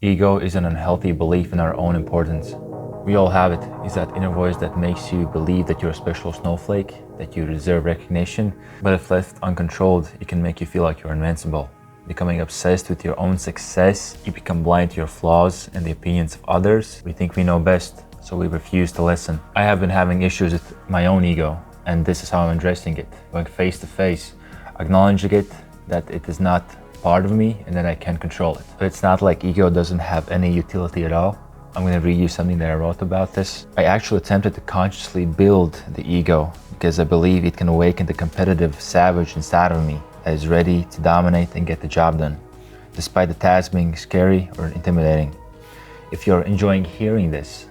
Ego is an unhealthy belief in our own importance. We all have it. It's that inner voice that makes you believe that you're a special snowflake, that you deserve recognition, but if left uncontrolled, it can make you feel like you're invincible. Becoming obsessed with your own success, you become blind to your flaws and the opinions of others. We think we know best, so we refuse to listen. I have been having issues with my own ego, and this is how I'm addressing it. Going face to face, acknowledging it, that it is not part of me and that I can control it. But it's not like ego doesn't have any utility at all. I'm going to read you something that I wrote about this. I actually attempted to consciously build the ego because I believe it can awaken the competitive savage inside of me that is ready to dominate and get the job done, despite the task being scary or intimidating. If you're enjoying hearing this,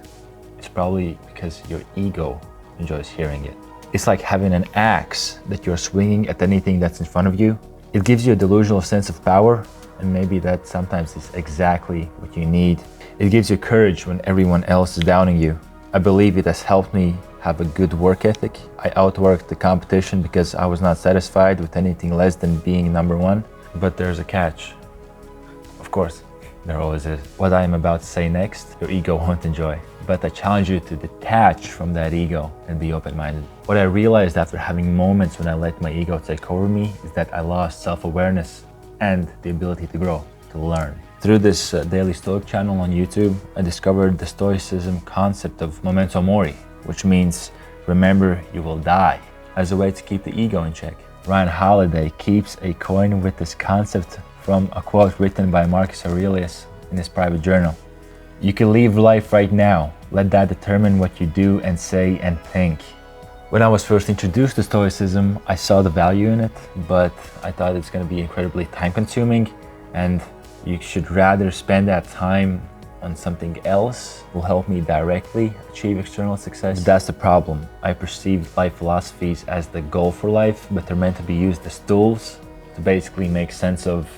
it's probably because your ego enjoys hearing it. It's like having an axe that you're swinging at anything that's in front of you. It gives you a delusional sense of power, and maybe that sometimes is exactly what you need. It gives you courage when everyone else is doubting you. I believe it has helped me have a good work ethic. I outworked the competition because I was not satisfied with anything less than being number one. But there's a catch. Of course, there always is. What I am about to say next, your ego won't enjoy. But I challenge you to detach from that ego and be open-minded. What I realized after having moments when I let my ego take over me is that I lost self-awareness and the ability to grow, to learn. Through this daily Stoic channel on YouTube, I discovered the Stoicism concept of memento mori, which means remember you will die, as a way to keep the ego in check. Ryan Holiday keeps a coin with this concept from a quote written by Marcus Aurelius in his private journal. You can live life right now. Let that determine what you do and say and think. When I was first introduced to Stoicism, I saw the value in it, but I thought it's going to be incredibly time-consuming, and you should rather spend that time on something else will help me directly achieve external success. But that's the problem. I perceive life philosophies as the goal for life, but they're meant to be used as tools to basically make sense of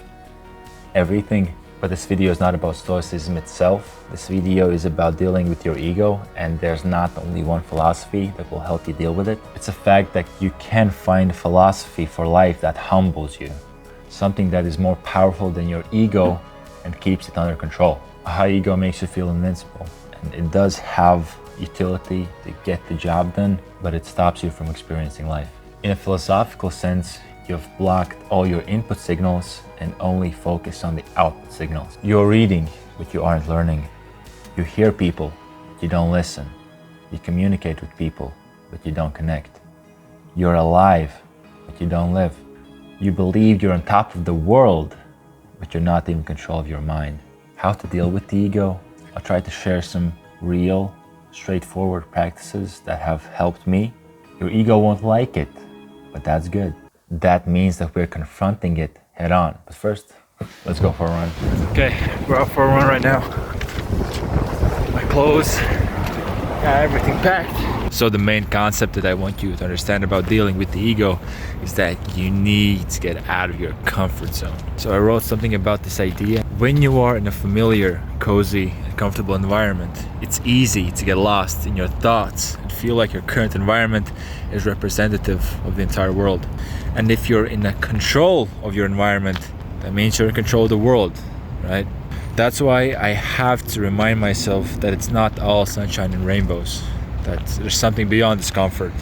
everything. But this video is not about Stoicism itself. This video is about dealing with your ego, and there's not only one philosophy that will help you deal with it. It's a fact that you can find a philosophy for life that humbles you, something that is more powerful than your ego and keeps it under control. A high ego makes you feel invincible, and it does have utility to get the job done, but it stops you from experiencing life. In a philosophical sense, you've blocked all your input signals and only focus on the output signals. You're reading, but you aren't learning. You hear people, but you don't listen. You communicate with people, but you don't connect. You're alive, but you don't live. You believe you're on top of the world, but you're not in control of your mind. How to deal with the ego? I'll try to share some real, straightforward practices that have helped me. Your ego won't like it, but that's good. That means that we're confronting it head on. But first, let's go for a run. Okay, we're out for a run right now. My clothes, got everything packed. So the main concept that I want you to understand about dealing with the ego is that you need to get out of your comfort zone. So I wrote something about this idea. When you are in a familiar, cozy, and comfortable environment, it's easy to get lost in your thoughts and feel like your current environment is representative of the entire world. And if you're in a control of your environment, that means you're in control of the world, right? That's why I have to remind myself that it's not all sunshine and rainbows, that there's something beyond discomfort.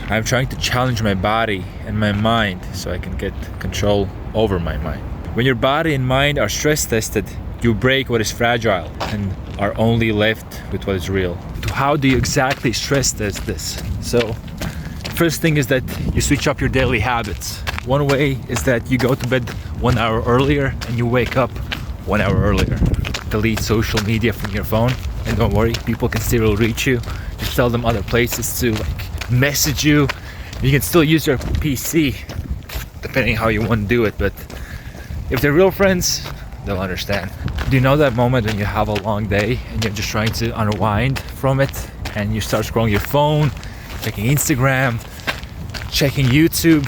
I'm trying to challenge my body and my mind so I can get control over my mind. When your body and mind are stress tested, you break what is fragile and are only left with what is real. How do you exactly stress test this? So, first thing is that you switch up your daily habits. One way is that you go to bed 1 hour earlier and you wake up 1 hour earlier. Delete social media from your phone, and don't worry, people can still reach you. Just tell them other places to message you. You can still use your PC, depending how you want to do it, but if they're real friends, they'll understand. Do you know that moment when you have a long day and you're just trying to unwind from it and you start scrolling your phone, checking Instagram, checking YouTube?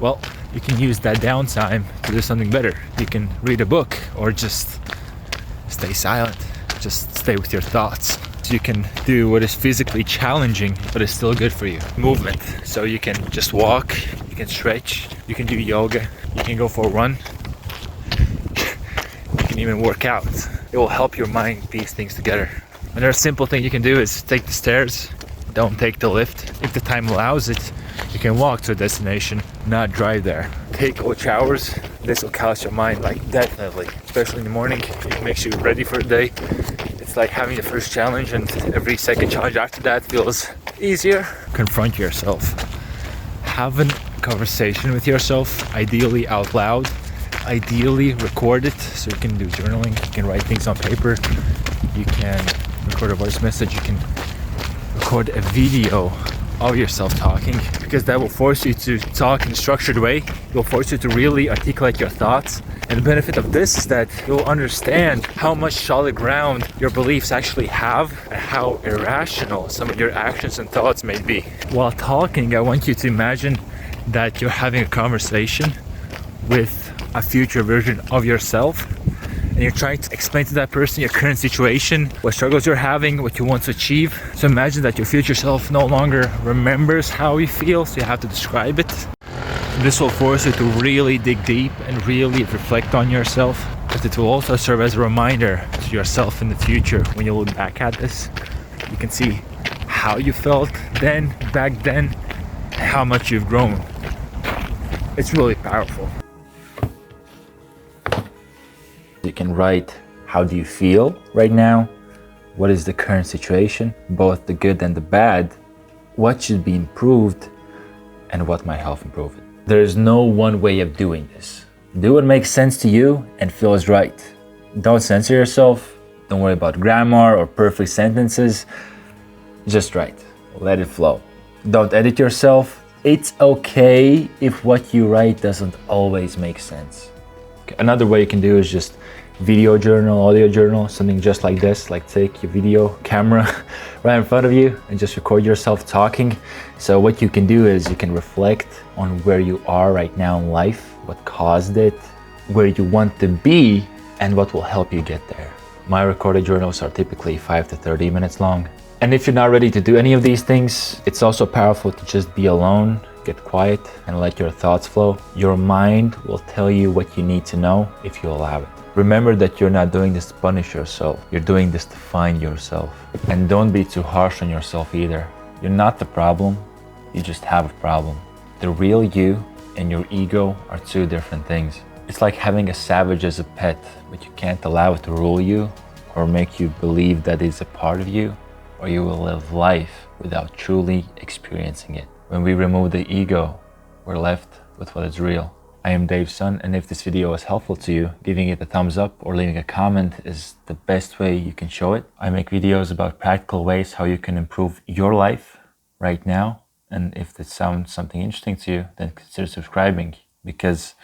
Well, you can use that downtime to do something better. You can read a book or just stay silent, just stay with your thoughts. You can do what is physically challenging but is still good for you. Movement. So you can just walk, you can stretch, you can do yoga, you can go for a run, you can even work out. it will help your mind piece things together. Another simple thing you can do is take the stairs, don't take the lift. If the time allows it, you can walk to a destination, not drive there. Take cold showers. This will calm your mind, like definitely, especially in the morning. It makes you ready for the day. It's like having the first challenge, and every second challenge after that feels easier. Confront yourself. Have a conversation with yourself, ideally out loud. Ideally record it, so you can do journaling, you can write things on paper, you can record a voice message, you can record a video of yourself talking, because that will force you to talk in a structured way. It will force you to really articulate your thoughts. And the benefit of this is that you'll understand how much solid ground your beliefs actually have and how irrational some of your actions and thoughts may be. While talking, I want you to imagine that you're having a conversation with a future version of yourself, and you're trying to explain to that person your current situation, what struggles you're having, what you want to achieve. So imagine that your future self no longer remembers how you feel, so you have to describe it. This will force you to really dig deep and really reflect on yourself, but it will also serve as a reminder to yourself in the future. When you look back at this, you can see how you felt back then, and how much you've grown. It's really powerful. You can write, how do you feel right now? What is the current situation, both the good and the bad? What should be improved, and what might help improve it? There is no one way of doing this. Do what makes sense to you and feels right. Don't censor yourself. Don't worry about grammar or perfect sentences. Just write. Let it flow. Don't edit yourself. It's okay if what you write doesn't always make sense. Another way you can do is just video journal, audio journal, something just like this. Like take your video camera right in front of you and just record yourself talking. So what you can do is you can reflect on where you are right now in life, what caused it, where you want to be, and what will help you get there. My recorded journals are typically 5 to 30 minutes long. And if you're not ready to do any of these things, it's also powerful to just be alone, get quiet, and let your thoughts flow. Your mind will tell you what you need to know if you allow it. Remember that you're not doing this to punish yourself. You're doing this to find yourself. And don't be too harsh on yourself either. You're not the problem, you just have a problem. The real you and your ego are two different things. It's like having a savage as a pet, but you can't allow it to rule you or make you believe that it's a part of you, or you will live life without truly experiencing it. When we remove the ego, we're left with what is real. I am Dave's son, and if this video was helpful to you, giving it a thumbs up or leaving a comment is the best way you can show it. I make videos about practical ways how you can improve your life right now. And if this sounds something interesting to you, then consider subscribing, because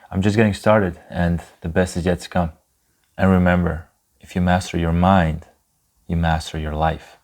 I'm just getting started and the best is yet to come. And remember, if you master your mind, you master your life.